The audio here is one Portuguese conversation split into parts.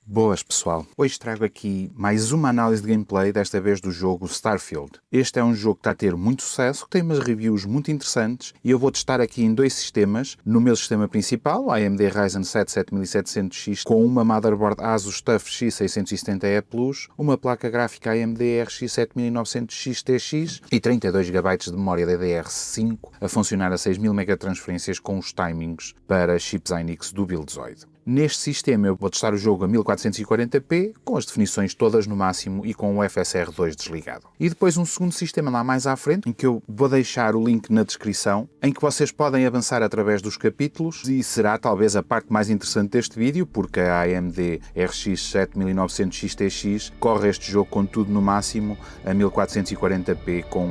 Boas, pessoal. Hoje trago aqui mais uma análise de gameplay, desta vez do jogo Starfield. Este é um jogo que está a ter muito sucesso, que tem umas reviews muito interessantes e eu vou testar aqui em dois sistemas. No meu sistema principal, a AMD Ryzen 7 7700X, com uma motherboard Asus TUF X670E Plus, uma placa gráfica AMD RX 7900X TX e 32 GB de memória DDR5 a funcionar a 6000 megatransferências com os timings para chips Hynix do Buildzoid. Neste sistema eu vou testar o jogo a 1440p, com as definições todas no máximo e com o FSR 2 desligado. E depois um segundo sistema lá mais à frente, em que eu vou deixar o link na descrição, em que vocês podem avançar através dos capítulos e será talvez a parte mais interessante deste vídeo, porque a AMD RX 7900X TX corre este jogo com tudo no máximo a 1440p com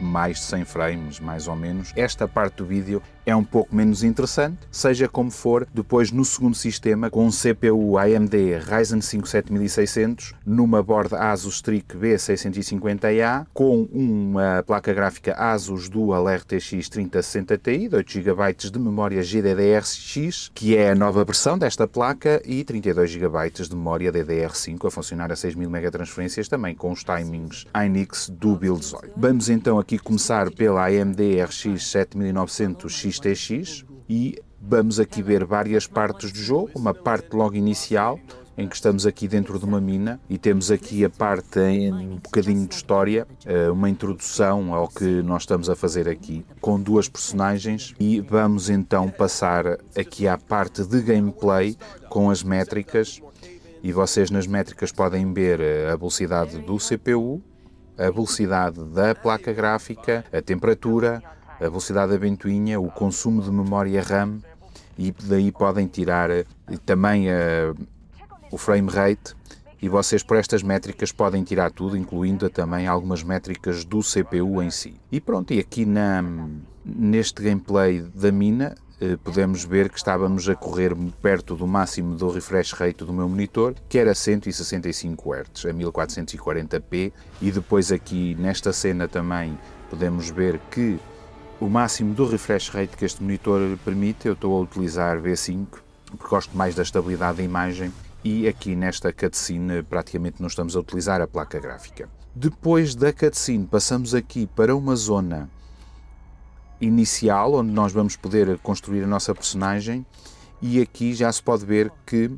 mais de 100 frames, mais ou menos. Esta parte do vídeo é um pouco menos interessante, seja como for, depois no segundo sistema, com um CPU AMD Ryzen 5 7600, numa board Asus Strix B650A, com uma placa gráfica Asus Dual RTX 3060 Ti, de 8 GB de memória GDDR-X, que é a nova versão desta placa, e 32 GB de memória DDR5 a funcionar a 6000 megatransferências, também com os timings Hynix do Buildzoid. Vamos então aqui começar pela AMD RX 7900X TX e vamos aqui ver várias partes do jogo, uma parte logo inicial, em que estamos aqui dentro de uma mina e temos aqui a parte em um bocadinho de história, uma introdução ao que nós estamos a fazer aqui, com duas personagens, e vamos então passar aqui à parte de gameplay com as métricas, e vocês nas métricas podem ver a velocidade do CPU, a velocidade da placa gráfica, a temperatura, a velocidade da ventoinha, o consumo de memória RAM, e daí podem tirar também o frame rate, e vocês por estas métricas podem tirar tudo, incluindo também algumas métricas do CPU em si. E pronto, e aqui neste gameplay da mina podemos ver que estávamos a correr perto do máximo do refresh rate do meu monitor, que era 165 Hz, a 1440p, e depois aqui nesta cena também podemos ver que o máximo do refresh rate que este monitor permite, eu estou a utilizar V5, porque gosto mais da estabilidade da imagem, e aqui nesta cutscene praticamente não estamos a utilizar a placa gráfica. Depois da cutscene passamos aqui para uma zona inicial, onde nós vamos poder construir a nossa personagem, e aqui já se pode ver que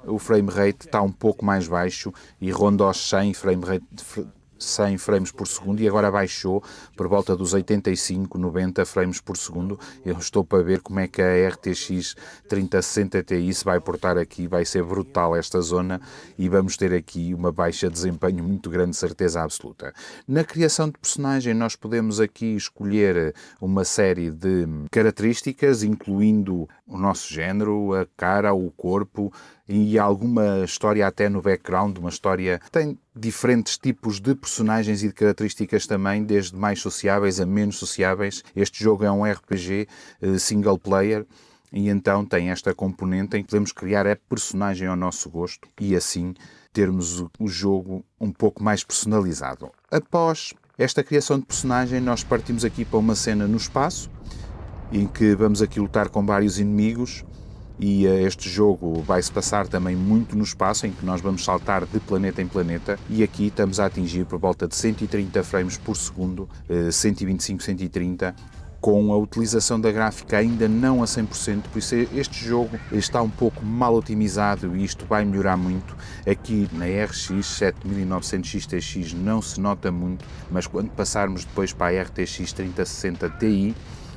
o frame rate está um pouco mais baixo e ronda aos 100 frames por segundo, e agora baixou por volta dos 85, 90 frames por segundo. Eu estou para ver como é que a RTX 3060 Ti se vai portar aqui, vai ser brutal esta zona, e vamos ter aqui uma baixa de desempenho muito grande, certeza absoluta. Na criação de personagem nós podemos aqui escolher uma série de características, incluindo o nosso género, a cara, o corpo, e alguma história até no background, uma história que tem diferentes tipos de personagens e de características também, desde mais sociáveis a menos sociáveis. Este jogo é um RPG single player, e então tem esta componente em que podemos criar a personagem ao nosso gosto e assim termos o jogo um pouco mais personalizado. Após esta criação de personagem, nós partimos aqui para uma cena no espaço, em que vamos aqui lutar com vários inimigos. E este jogo vai-se passar também muito no espaço, em que nós vamos saltar de planeta em planeta, e aqui estamos a atingir por volta de 130 frames por segundo, 125, 130, com a utilização da gráfica ainda não a 100%, por isso este jogo está um pouco mal otimizado e isto vai melhorar muito. Aqui na RX 7900X TX não se nota muito, mas quando passarmos depois para a RTX 3060 Ti,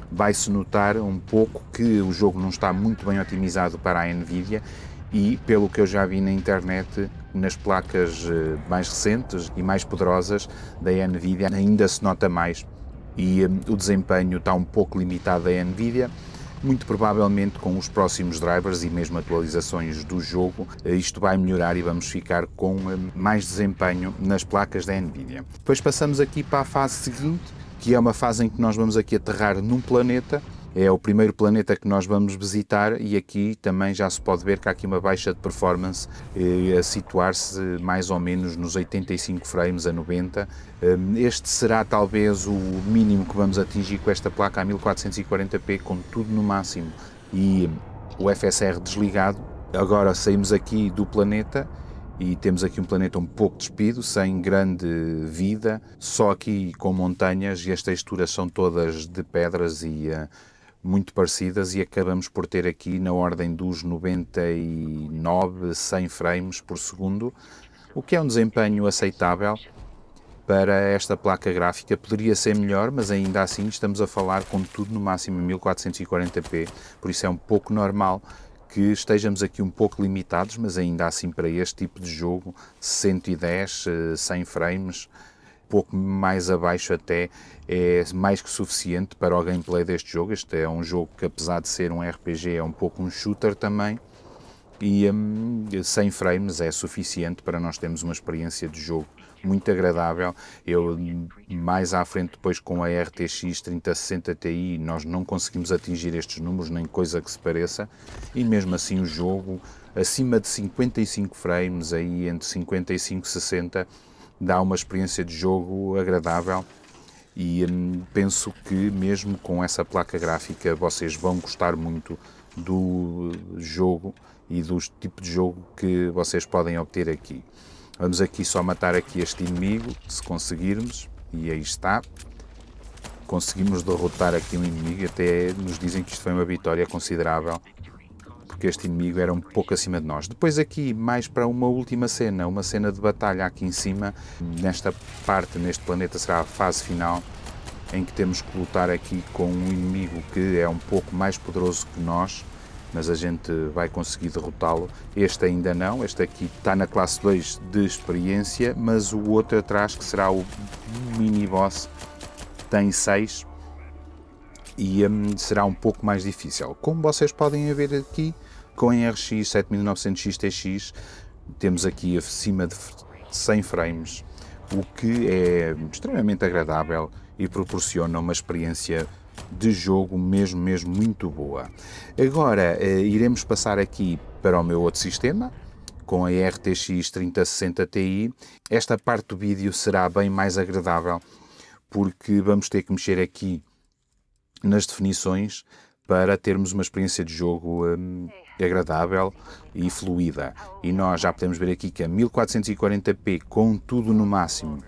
vai-se notar um pouco que o jogo não está muito bem otimizado para a Nvidia, e pelo que eu já vi na internet, nas placas mais recentes e mais poderosas da Nvidia ainda se nota mais, e o desempenho está um pouco limitado da Nvidia. Muito provavelmente com os próximos drivers e mesmo atualizações do jogo, isto vai melhorar e vamos ficar com mais desempenho nas placas da Nvidia. Depois passamos aqui para a fase seguinte, que é uma fase em que nós vamos aqui aterrar num planeta. É o primeiro planeta que nós vamos visitar, e aqui também já se pode ver que há aqui uma baixa de performance, a situar-se mais ou menos nos 85 frames a 90. Este será talvez o mínimo que vamos atingir com esta placa a 1440p, com tudo no máximo e o FSR desligado. Agora saímos aqui do planeta e temos aqui um planeta um pouco despido, sem grande vida, só aqui com montanhas, e as texturas são todas de pedras e muito parecidas, e acabamos por ter aqui na ordem dos 99, 100 frames por segundo, o que é um desempenho aceitável para esta placa gráfica. Poderia ser melhor, mas ainda assim estamos a falar com tudo no máximo 1440p, por isso é um pouco normal que estejamos aqui um pouco limitados, mas ainda assim para este tipo de jogo, 110, 100 frames, pouco mais abaixo até, é mais que suficiente para o gameplay deste jogo. Este é um jogo que, apesar de ser um RPG, é um pouco um shooter também, e 100 frames é suficiente para nós termos uma experiência de jogo muito agradável. Eu, mais à frente, depois com a RTX 3060 Ti, nós não conseguimos atingir estes números, nem coisa que se pareça, e mesmo assim o jogo, acima de 55 frames, aí entre 55 e 60, dá uma experiência de jogo agradável. E penso que mesmo com essa placa gráfica vocês vão gostar muito do jogo e do tipo de jogo que vocês podem obter aqui. Vamos aqui só matar aqui este inimigo, se conseguirmos, e aí está. Conseguimos derrotar aqui um inimigo, até nos dizem que isto foi uma vitória considerável, porque este inimigo era um pouco acima de nós. Depois aqui, mais para uma última cena, uma cena de batalha aqui em cima, nesta parte, neste planeta, será a fase final, em que temos que lutar aqui com um inimigo que é um pouco mais poderoso que nós, mas a gente vai conseguir derrotá-lo. Este ainda não, este aqui está na classe 2 de experiência, mas o outro atrás, que será o mini-boss, tem 6 e será um pouco mais difícil. Como vocês podem ver aqui, com a RX 7900 XTX, temos aqui acima de 100 frames, o que é extremamente agradável e proporciona uma experiência de jogo mesmo muito boa. Agora iremos passar aqui para o meu outro sistema, com a RTX 3060 Ti. Esta parte do vídeo será bem mais agradável, porque vamos ter que mexer aqui nas definições para termos uma experiência de jogo agradável e fluida. E nós já podemos ver aqui que a 1440p, com tudo no máximo,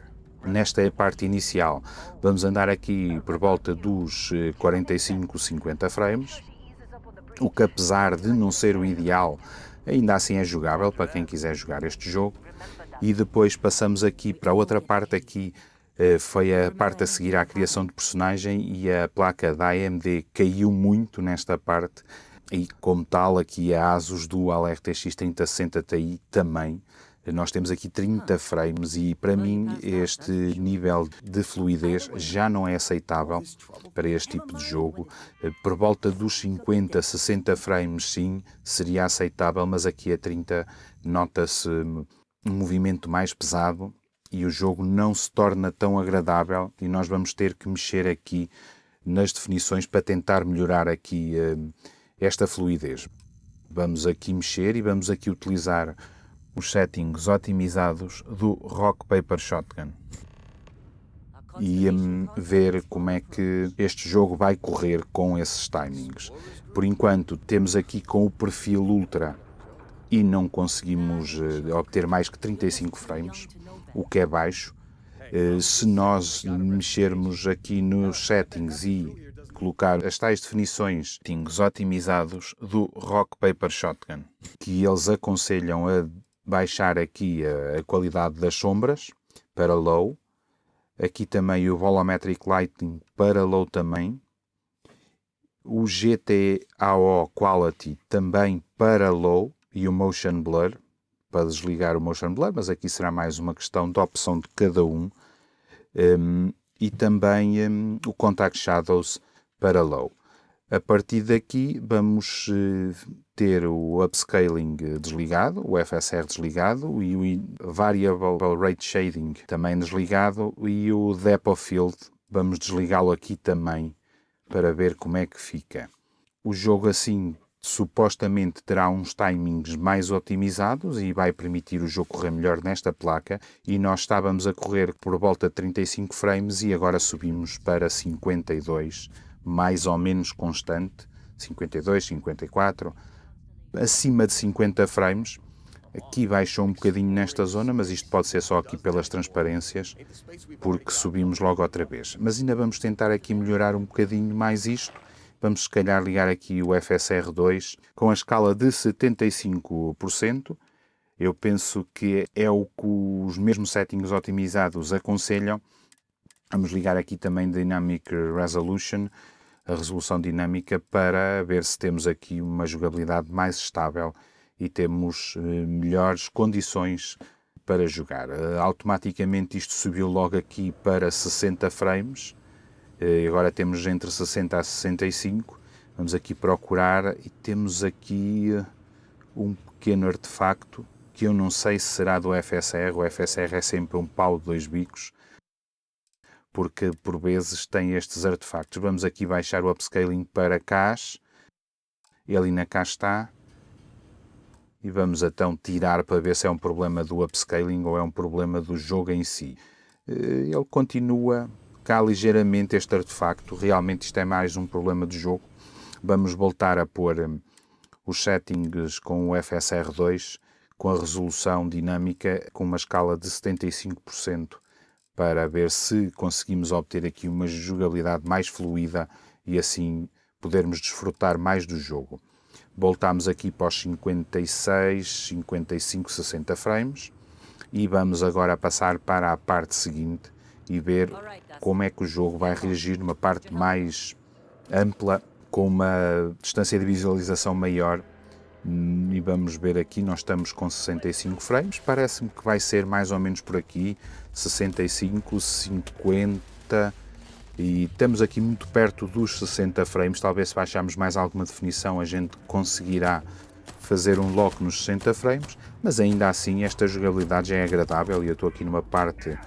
nesta parte inicial, vamos andar aqui por volta dos 45, 50 frames, o que, apesar de não ser o ideal, ainda assim é jogável para quem quiser jogar este jogo. E depois passamos aqui para a outra parte. Aqui foi a parte a seguir à criação de personagem, e a placa da AMD caiu muito nesta parte, e como tal aqui a ASUS Dual RTX 3060 Ti também. Nós temos aqui 30 frames e para mim este nível de fluidez já não é aceitável para este tipo de jogo. Por volta dos 50, 60 frames sim, seria aceitável, mas aqui a 30 nota-se um movimento mais pesado e o jogo não se torna tão agradável, e nós vamos ter que mexer aqui nas definições para tentar melhorar aqui esta fluidez. Vamos aqui mexer e vamos aqui utilizar os settings otimizados do Rock Paper Shotgun e ver como é que este jogo vai correr com esses timings. Por enquanto temos aqui com o perfil Ultra e não conseguimos obter mais que 35 frames, o que é baixo. Se nós mexermos aqui nos settings e colocar as tais definições otimizados do Rock Paper Shotgun, que eles aconselham a baixar aqui a qualidade das sombras para low, aqui também o Volumetric Lighting para low também, o GTAO Quality também para low, e o Motion Blur para desligar o Motion Blur, mas aqui será mais uma questão de opção de cada um, e também o Contact Shadows para low. A partir daqui vamos ter o Upscaling desligado, o FSR desligado, e o Variable Rate Shading também desligado, e o Depth of Field vamos desligá-lo aqui também para ver como é que fica. O jogo assim supostamente terá uns timings mais otimizados e vai permitir o jogo correr melhor nesta placa, e nós estávamos a correr por volta de 35 frames e agora subimos para 52, mais ou menos constante, 52, 54, acima de 50 frames. Aqui baixou um bocadinho nesta zona, mas isto pode ser só aqui pelas transparências, porque subimos logo outra vez. Mas ainda vamos tentar aqui melhorar um bocadinho mais isto. Vamos se calhar ligar aqui o FSR2 com a escala de 75%. Eu penso que é o que os mesmos settings otimizados aconselham. Vamos ligar aqui também Dynamic Resolution, a resolução dinâmica, para ver se temos aqui uma jogabilidade mais estável e temos melhores condições para jogar. Automaticamente isto subiu logo aqui para 60 frames, agora temos entre 60 a 65, vamos aqui procurar e temos aqui um pequeno artefacto que eu não sei se será do FSR, o FSR é sempre um pau de dois bicos, porque por vezes tem estes artefactos. Vamos aqui baixar o upscaling para cache, ele na cá está, e vamos então tirar para ver se é um problema do upscaling ou é um problema do jogo em si. Ele continua cá ligeiramente este artefacto, realmente isto é mais um problema do jogo. Vamos voltar a pôr os settings com o FSR2, com a resolução dinâmica, com uma escala de 75%, para ver se conseguimos obter aqui uma jogabilidade mais fluida e assim podermos desfrutar mais do jogo. Voltamos aqui para os 56, 55, 60 frames e vamos agora passar para a parte seguinte e ver como é que o jogo vai reagir numa parte mais ampla, com uma distância de visualização maior. E vamos ver aqui, nós estamos com 65 frames, parece-me que vai ser mais ou menos por aqui, 65, 50, e estamos aqui muito perto dos 60 frames. Talvez se baixarmos mais alguma definição a gente conseguirá fazer um lock nos 60 frames, mas ainda assim esta jogabilidade já é agradável e eu estou aqui numa parte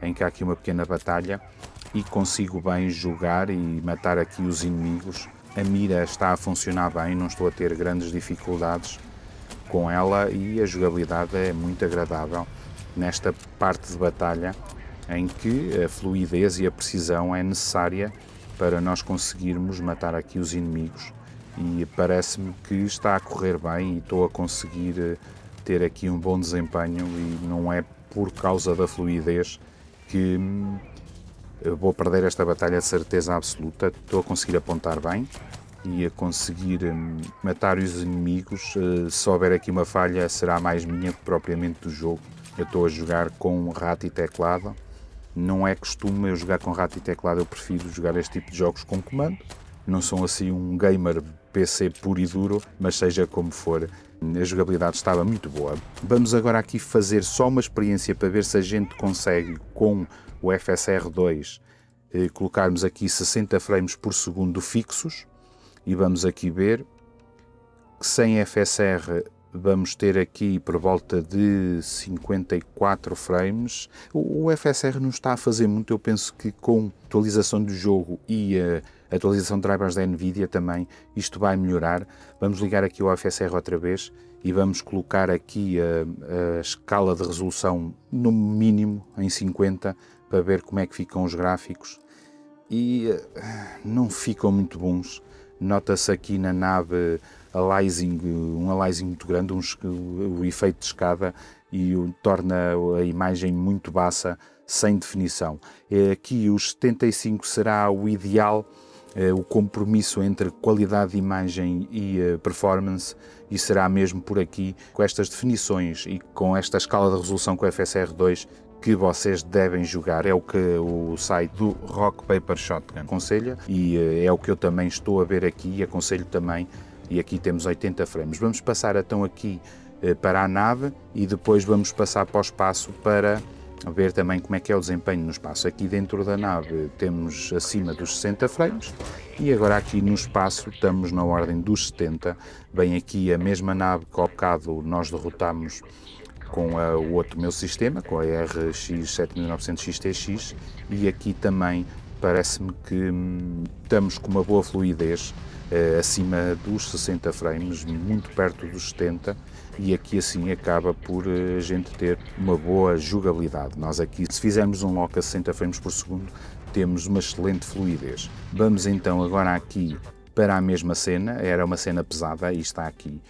em que há aqui uma pequena batalha e consigo bem jogar e matar aqui os inimigos. A mira está a funcionar bem, não estou a ter grandes dificuldades com ela e a jogabilidade é muito agradável nesta parte de batalha em que a fluidez e a precisão é necessária para nós conseguirmos matar aqui os inimigos, e parece-me que está a correr bem e estou a conseguir ter aqui um bom desempenho e não é por causa da fluidez que eu vou perder esta batalha de certeza absoluta. Estou a conseguir apontar bem e a conseguir matar os inimigos. Se houver aqui uma falha será mais minha que propriamente do jogo. Eu estou a jogar com rato e teclado, não é costume eu jogar com rato e teclado, eu prefiro jogar este tipo de jogos com comando. Não sou assim um gamer PC puro e duro, mas seja como for, a jogabilidade estava muito boa. Vamos agora aqui fazer só uma experiência para ver se a gente consegue, com o FSR2, colocarmos aqui 60 frames por segundo fixos, e vamos aqui ver que sem FSR vamos ter aqui por volta de 54 frames. O FSR não está a fazer muito, eu penso que com a atualização do jogo e a atualização de drivers da Nvidia também isto vai melhorar. Vamos ligar aqui o FSR outra vez e vamos colocar aqui a escala de resolução no mínimo em 50 para ver como é que ficam os gráficos, e não ficam muito bons. Nota-se aqui na nave um aliasing muito grande, o efeito de escada, e torna a imagem muito baixa, sem definição. Aqui os 75 será o ideal, o compromisso entre qualidade de imagem e performance, e será mesmo por aqui, com estas definições e com esta escala de resolução com o FSR2, que vocês devem jogar. É o que o site do Rock Paper Shotgun aconselha e é o que eu também estou a ver aqui e aconselho também. E aqui temos 80 frames. Vamos passar então aqui para a nave e depois vamos passar para o espaço para ver também como é que é o desempenho no espaço. Aqui dentro da nave temos acima dos 60 frames e agora aqui no espaço estamos na ordem dos 70. Bem, aqui a mesma nave que ao bocado nós derrotamos com o outro meu sistema, com a RX 7900 XTX, e aqui também parece-me que estamos com uma boa fluidez, acima dos 60 frames, muito perto dos 70, e aqui assim acaba por a gente ter uma boa jogabilidade. Nós aqui, se fizermos um lock a 60 frames por segundo, temos uma excelente fluidez. Vamos então agora aqui para a mesma cena, era uma cena pesada e está aqui.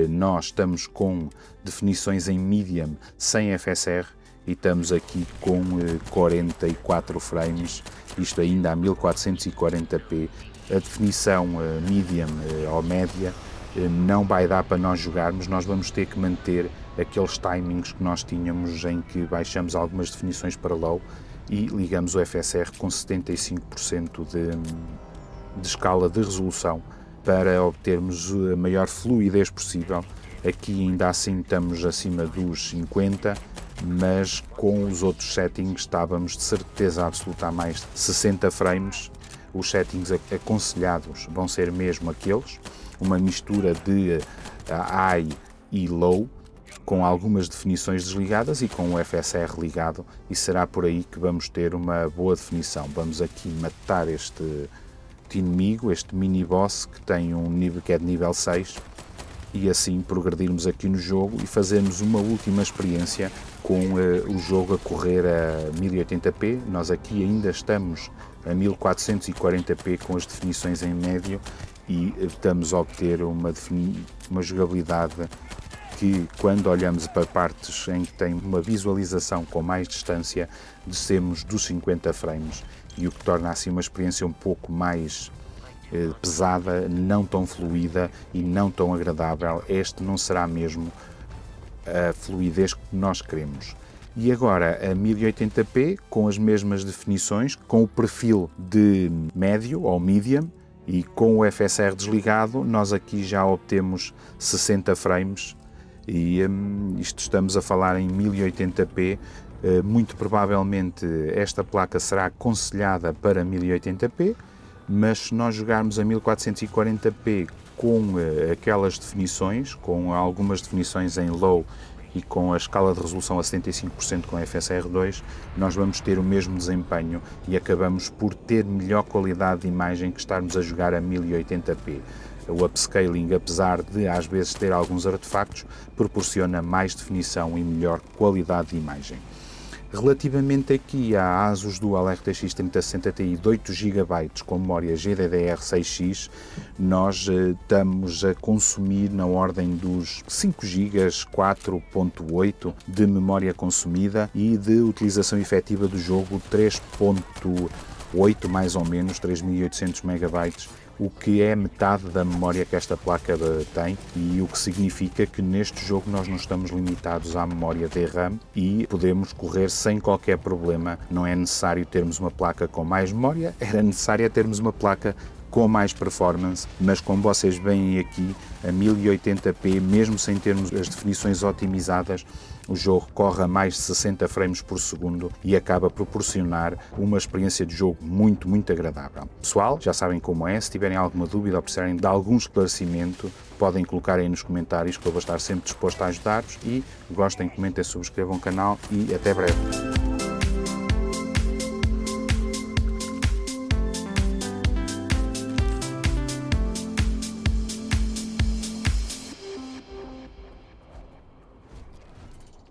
Nós estamos com definições em medium sem FSR e estamos aqui com 44 frames, isto ainda a 1440p. A definição medium ou média não vai dar para nós jogarmos, nós vamos ter que manter aqueles timings que nós tínhamos em que baixamos algumas definições para low e ligamos o FSR com 75% de escala de resolução para obtermos a maior fluidez possível. Aqui ainda assim estamos acima dos 50, mas com os outros settings estávamos de certeza absoluta a mais de 60 frames. Os settings aconselhados vão ser mesmo aqueles, uma mistura de high e low, com algumas definições desligadas e com o FSR ligado, e será por aí que vamos ter uma boa definição. Vamos aqui matar este inimigo, este mini-boss que tem um nível que é de nível 6, e assim progredirmos aqui no jogo e fazermos uma última experiência com o jogo a correr a 1080p. Nós aqui ainda estamos a 1440p com as definições em médio e estamos a obter uma jogabilidade que, quando olhamos para partes em que tem uma visualização com mais distância, descemos dos 50 frames, e o que torna assim uma experiência um pouco mais pesada, não tão fluida e não tão agradável. Este não será mesmo a fluidez que nós queremos. E agora a 1080p, com as mesmas definições, com o perfil de médio ou medium e com o FSR desligado, nós aqui já obtemos 60 frames e isto estamos a falar em 1080p. Muito provavelmente esta placa será aconselhada para 1080p, mas se nós jogarmos a 1440p com aquelas definições, com algumas definições em low e com a escala de resolução a 75% com FSR2, nós vamos ter o mesmo desempenho e acabamos por ter melhor qualidade de imagem que estarmos a jogar a 1080p. O upscaling, apesar de às vezes ter alguns artefactos, proporciona mais definição e melhor qualidade de imagem. Relativamente aqui à Asus Dual RTX 3060 Ti de 8 GB com memória GDDR6X, nós estamos a consumir na ordem dos 5 GB, 4.8 de memória consumida e de utilização efetiva do jogo 3.8 mais ou menos, 3800 MB, o que é metade da memória que esta placa tem, e o que significa que neste jogo nós não estamos limitados à memória DRAM e podemos correr sem qualquer problema. Não é necessário termos uma placa com mais memória, era necessário termos uma placa com mais performance, mas como vocês veem aqui, a 1080p, mesmo sem termos as definições otimizadas, o jogo corre a mais de 60 frames por segundo e acaba a proporcionar uma experiência de jogo muito, muito agradável. Pessoal, já sabem como é, se tiverem alguma dúvida ou precisarem de algum esclarecimento, podem colocar aí nos comentários que eu vou estar sempre disposto a ajudar-vos, e gostem, comentem, subscrevam o canal e até breve.